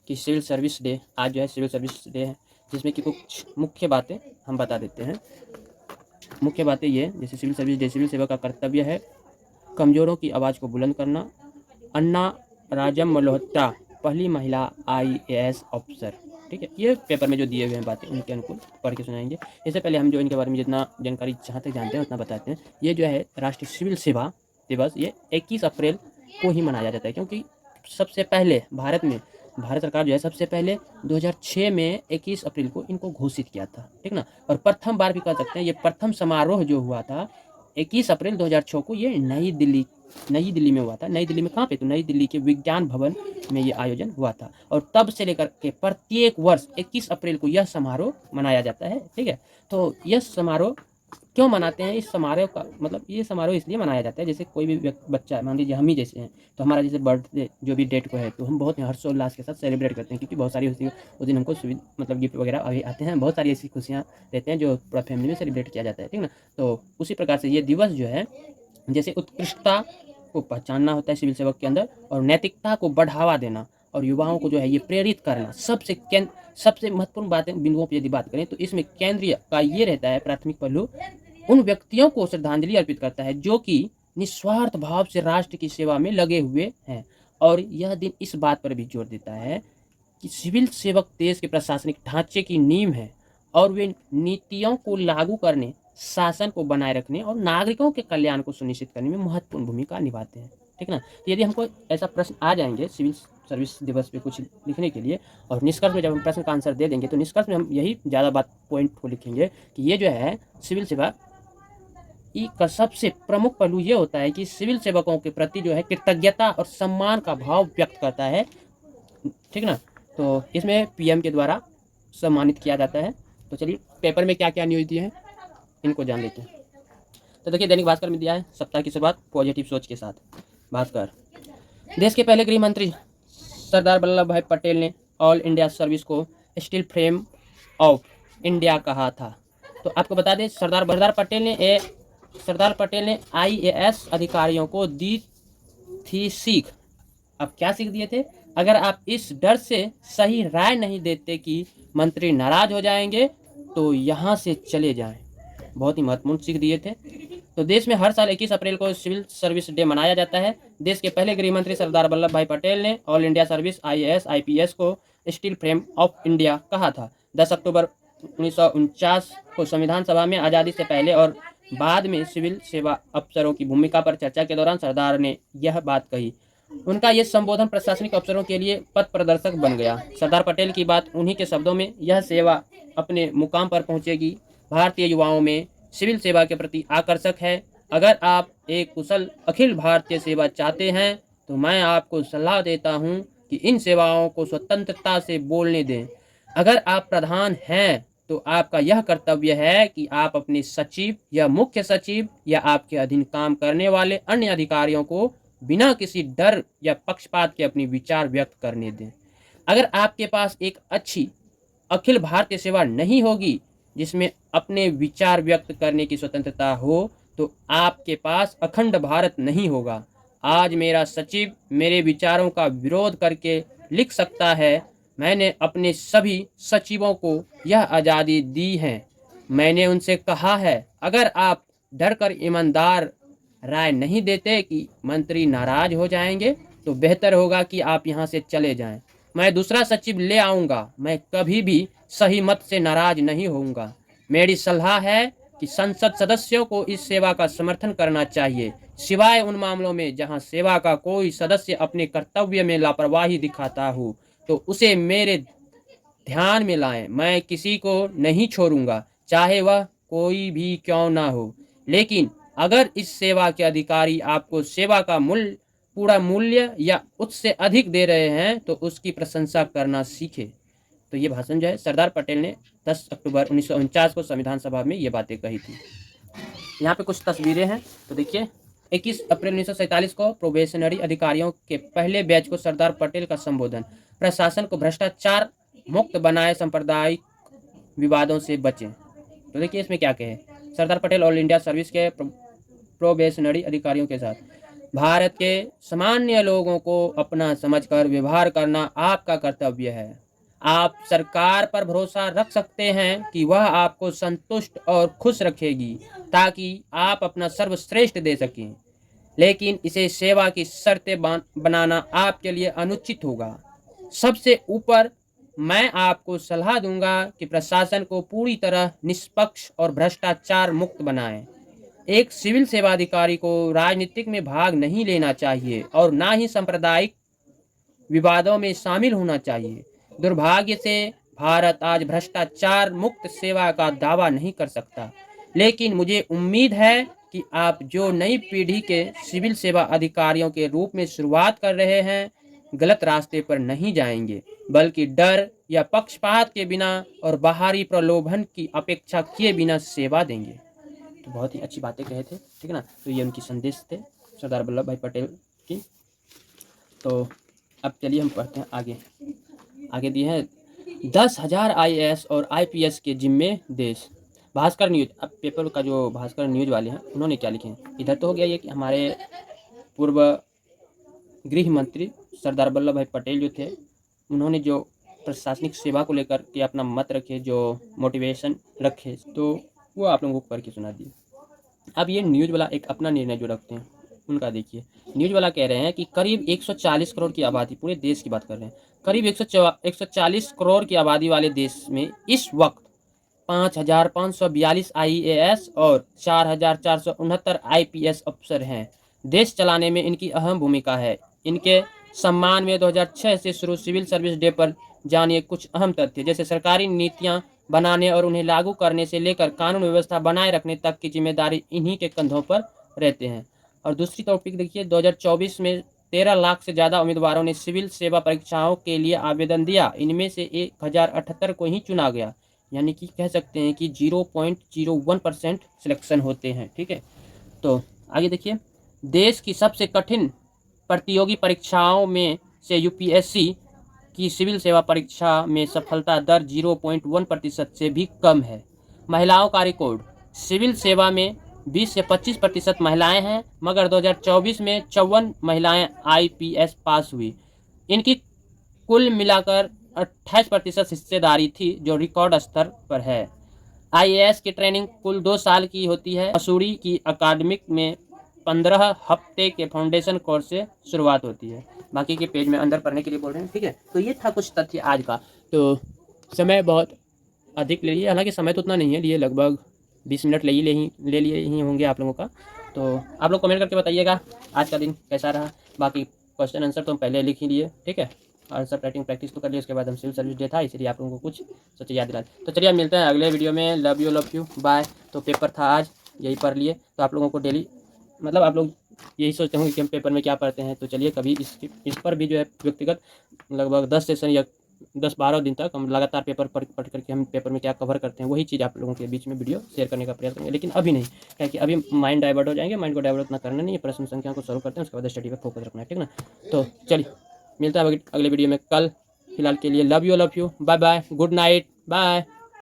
कि civil service day, आज जो है सिविल सर्विस डे है, जिसमें कि कुछ मुख्य बातें हम बता देते हैं। मुख्य बातें ये, जैसे सिविल सर्विस डे, सिविल सेवा का कर्तव्य है कमज़ोरों की आवाज़ को बुलंद करना। अन्ना राजम मल्होत्रा, पहली महिला IAS ऑफिसर। ठीक है, ये पेपर में जो दिए हुए हैं बातें उनके अनुकूल पढ़ के सुनाएंगे। इससे पहले हम जो इनके बारे में जितना जानकारी जहाँ तक जानते हैं उतना बताते हैं। ये जो है राष्ट्रीय सिविल सेवा दिवस, ये 21 अप्रैल को ही मनाया जाता है, क्योंकि सबसे पहले भारत सरकार जो है सबसे पहले 2006 में 21 अप्रैल को इनको घोषित किया था। ठीक ना। और प्रथम बार भी कह सकते हैं, ये प्रथम समारोह जो हुआ था 21 अप्रैल 2006 को, ये नई दिल्ली में हुआ था। नई दिल्ली में कहाँ पे? तो नई दिल्ली के विज्ञान भवन में ये आयोजन हुआ था। और तब से लेकर के प्रत्येक वर्ष 21 अप्रैल को यह समारोह मनाया जाता है। ठीक है, तो यह समारोह क्यों मनाते हैं? इस समारोह का मतलब, ये समारोह इसलिए मनाया जाता है, जैसे कोई भी बच्चा, मान लीजिए हम ही जैसे हैं, तो हमारा जैसे बर्थडे जो भी डेट को है, तो हम बहुत हर्षोल्लास के साथ सेलिब्रेट करते हैं, क्योंकि बहुत सारी उस दिन हमको मतलब गिफ्ट वगैरह अभी आते हैं, बहुत सारी ऐसी खुशियाँ देते हैं जो पूरा फैमिली में सेलिब्रेट किया जाता है। ठीक ना। तो उसी प्रकार से ये दिवस जो है, जैसे उत्कृष्टता को पहचानना होता है सिविल सेवक के अंदर, और नैतिकता को बढ़ावा देना, और युवाओं को जो है ये प्रेरित करना, सबसे महत्वपूर्ण बातें बिंदुओं पर यदि बात करें तो इसमें केंद्रीय का ये रहता है, प्राथमिक पहलू उन व्यक्तियों को श्रद्धांजलि अर्पित करता है जो कि निस्वार्थ भाव से राष्ट्र की सेवा में लगे हुए हैं। और यह दिन इस बात पर भी जोर देता है कि सिविल सेवक देश के प्रशासनिक ढांचे की नींव है, और वे नीतियों को लागू करने, शासन को बनाए रखने और नागरिकों के कल्याण को सुनिश्चित करने में महत्वपूर्ण भूमिका निभाते हैं। ठीक ना। तो यदि हमको ऐसा प्रश्न आ जाएंगे सिविल सर्विस दिवस पे कुछ लिखने के लिए, और निष्कर्ष में जब हम प्रश्न का आंसर दे देंगे, तो निष्कर्ष में हम यही ज़्यादा बात पॉइंट को लिखेंगे कि ये जो है सिविल सेवा का सबसे प्रमुख पहलू ये होता है कि सिविल सेवकों के प्रति जो है कृतज्ञता और सम्मान का भाव व्यक्त करता है। ठीक ना। तो इसमें PM के द्वारा सम्मानित किया जाता है। तो चलिए पेपर में क्या क्या न्यूज़ दिए हैं इनको जान लेते हैं। तो देखिए, दैनिक भास्कर में दिया है, सप्ताह की शुरुआत पॉजिटिव सोच के साथ। भास्कर, देश के पहले गृह मंत्री सरदार वल्लभ भाई पटेल ने ऑल इंडिया सर्विस को स्टील फ्रेम ऑफ इंडिया कहा था। तो आपको बता दें, सरदार पटेल ने IAS अधिकारियों को दी थी सीख। अब क्या सीख दिए थे? अगर आप इस डर से सही राय नहीं देते कि मंत्री नाराज हो जाएंगे, तो यहाँ से चले जाएं। बहुत ही महत्वपूर्ण सीख दिए थे। तो देश में हर साल 21 अप्रैल को सिविल सर्विस डे मनाया जाता है। देश के पहले गृह मंत्री सरदार वल्लभ भाई पटेल ने all India service IAS IPS को स्टील फ्रेम ऑफ इंडिया कहा था। 10 अक्टूबर 1949 को संविधान सभा में आज़ादी से पहले और बाद में सिविल सेवा अफसरों की भूमिका पर चर्चा के दौरान सरदार ने यह बात कही। उनका यह संबोधन प्रशासनिक अफसरों के लिए पथ प्रदर्शक बन गया। सरदार पटेल की बात उन्हीं के शब्दों में, यह सेवा अपने मुकाम पर पहुंचेगी। भारतीय युवाओं में सिविल सेवा के प्रति आकर्षक है। अगर आप एक कुशल अखिल भारतीय सेवा चाहते हैं, तो मैं आपको सलाह देता हूं कि इन सेवाओं को स्वतंत्रता से बोलने दें। अगर आप प्रधान हैं, तो आपका यह कर्तव्य है कि आप अपने सचिव या मुख्य सचिव या आपके अधीन काम करने वाले अन्य अधिकारियों को बिना किसी डर या पक्षपात के अपनी विचार व्यक्त करने दें। अगर आपके पास एक अच्छी अखिल भारतीय सेवा नहीं होगी जिसमें अपने विचार व्यक्त करने की स्वतंत्रता हो, तो आपके पास अखंड भारत नहीं होगा। आज मेरा सचिव मेरे विचारों का विरोध करके लिख सकता है। मैंने अपने सभी सचिवों को यह आज़ादी दी है। मैंने उनसे कहा है, अगर आप डरकर ईमानदार राय नहीं देते कि मंत्री नाराज हो जाएंगे, तो बेहतर होगा कि आप यहाँ से चले जाएं। मैं दूसरा सचिव ले आऊँगा। मैं कभी भी सही मत से नाराज नहीं होऊंगा। मेरी सलाह है कि संसद सदस्यों को इस सेवा का समर्थन करना चाहिए, सिवाय उन मामलों में जहां सेवा का कोई सदस्य अपने कर्तव्य में लापरवाही दिखाता हो, तो उसे मेरे ध्यान में लाएं। मैं किसी को नहीं छोड़ूंगा, चाहे वह कोई भी क्यों ना हो। लेकिन अगर इस सेवा के अधिकारी आपको सेवा का पूरा मूल्य या उससे अधिक दे रहे हैं, तो उसकी प्रशंसा करना सीखें। तो ये भाषण जो है सरदार पटेल ने 10 अक्टूबर 1949 को संविधान सभा में ये बातें कही थी। यहाँ पे कुछ तस्वीरें हैं, तो देखिए 21 अप्रैल 1947 को प्रोबेशनरी अधिकारियों के पहले बैच को सरदार पटेल का संबोधन। प्रशासन को भ्रष्टाचार मुक्त बनाए, सांप्रदायिक विवादों से बचें। तो देखिए इसमें क्या कहे Sardar Patel all India service के प्रोबेशनरी अधिकारियों के साथ। भारत के सामान्य लोगों को अपना समझकर व्यवहार करना आपका कर्तव्य है। आप सरकार पर भरोसा रख सकते हैं कि वह आपको संतुष्ट और खुश रखेगी ताकि आप अपना सर्वश्रेष्ठ दे सकें, लेकिन इसे सेवा की शर्तें बनाना आपके लिए अनुचित होगा। सबसे ऊपर मैं आपको सलाह दूंगा कि प्रशासन को पूरी तरह निष्पक्ष और भ्रष्टाचार मुक्त बनाएं। एक सिविल सेवा अधिकारी को राजनीतिक में भाग नहीं लेना चाहिए और ना ही सांप्रदायिक विवादों में शामिल होना चाहिए। दुर्भाग्य से भारत आज भ्रष्टाचार मुक्त सेवा का दावा नहीं कर सकता, लेकिन मुझे उम्मीद है कि आप जो नई पीढ़ी के सिविल सेवा अधिकारियों के रूप में शुरुआत कर रहे हैं, गलत रास्ते पर नहीं जाएंगे, बल्कि डर या पक्षपात के बिना और बाहरी प्रलोभन की अपेक्षा किए बिना सेवा देंगे। तो बहुत ही अच्छी बातें कहे थे, ठीक है ना। तो ये उनकी संदेश थे सरदार वल्लभ भाई पटेल की। तो अब चलिए हम पढ़ते हैं आगे। आगे दिए हैं 10,000 IAS और IPS के जिम्मे देश। भास्कर न्यूज, अब पेपर का जो भास्कर न्यूज वाले हैं उन्होंने क्या लिखे हैं, इधर तो हो गया ये कि हमारे पूर्व गृह मंत्री सरदार वल्लभ भाई पटेल जो थे, उन्होंने जो प्रशासनिक सेवा को लेकर के अपना मत रखे, जो मोटिवेशन रखे, तो वो आप लोगों को पढ़ के सुना दिए। अब ये न्यूज वाला एक अपना निर्णय जो रखते हैं उनका देखिए। न्यूज वाला कह रहे हैं कि करीब 140 करोड़ की आबादी, पूरे देश की बात कर रहे हैं, करीब 140 करोड़ की आबादी वाले देश में इस वक्त 5,542 IAS और 4,469 IPS अफसर हैं। देश चलाने में इनकी अहम भूमिका है। इनके सम्मान में 2006 से शुरू सिविल सर्विस डे पर जानिए कुछ अहम तथ्य, जैसे सरकारी नीतियां बनाने और उन्हें लागू करने से लेकर कानून व्यवस्था बनाए रखने तक की जिम्मेदारी इन्हीं के कंधों पर रहते हैं। और दूसरी टॉपिक देखिए, 2024 में 13 लाख से ज़्यादा उम्मीदवारों ने सिविल सेवा परीक्षाओं के लिए आवेदन दिया। इनमें से 1078 को ही चुना गया, यानी कि कह सकते हैं कि 0.01% सिलेक्शन होते हैं, ठीक है। तो आगे देखिए, देश की सबसे कठिन प्रतियोगी परीक्षाओं में से UPSC की सिविल सेवा परीक्षा में सफलता दर 0.1% से भी कम है। महिलाओं का रिकॉर्ड, सिविल सेवा में 20 से 25% महिलाएं हैं, मगर 2024 में 54 महिलाएं IPS पास हुई। इनकी कुल मिलाकर 28% हिस्सेदारी थी, जो रिकॉर्ड स्तर पर है। IAS की ट्रेनिंग कुल 2 साल की होती है। मसूरी की अकादमिक में 15 हफ्ते के फाउंडेशन कोर्स से शुरुआत होती है। बाकी के पेज में अंदर पढ़ने के लिए बोल रहे हैं, ठीक है। तो ये था कुछ तथ्य आज का। तो समय बहुत अधिक ले लिए, हालांकि समय तो उतना नहीं है लिए, लगभग 20 मिनट ले लिए ही होंगे आप लोगों का। तो आप लोग कमेंट करके बताइएगा आज का दिन कैसा रहा। बाकी क्वेश्चन आंसर तो हम पहले लिख ही लिए, ठीक है। आंसर राइटिंग प्रैक्टिस तो कर लिए, उसके बाद हम सिविल सर्विस डे था इसलिए आप लोगों को कुछ सच याद दिला। तो चलिए अब मिलते हैं अगले वीडियो में। Love you bye. तो पेपर था आज, यही पढ़ लिए। तो आप लोगों को डेली, मतलब आप लोग यही सोचते होंगे कि हम पेपर में क्या पढ़ते हैं, तो चलिए कभी इस पर भी जो है व्यक्तिगत लगभग 10 सेशन या 10-12 दिन तक हम लगातार पेपर पढ़ करके हम पेपर में क्या कवर करते हैं, वही चीज़ आप लोगों के बीच में वीडियो शेयर करने का प्रयास करेंगे। लेकिन अभी नहीं, क्या कि अभी माइंड डाइवर्ट हो जाएंगे। माइंड को डाइवर्ट ना करना नहीं है, प्रश्न संख्या को सॉल्व करते हैं, उसके बाद स्टडी पर फोकस रखना है, ठीक ना। तो चलिए मिलता है अगले वीडियो में कल। फिलहाल के लिए love you bye bye, good night, bye.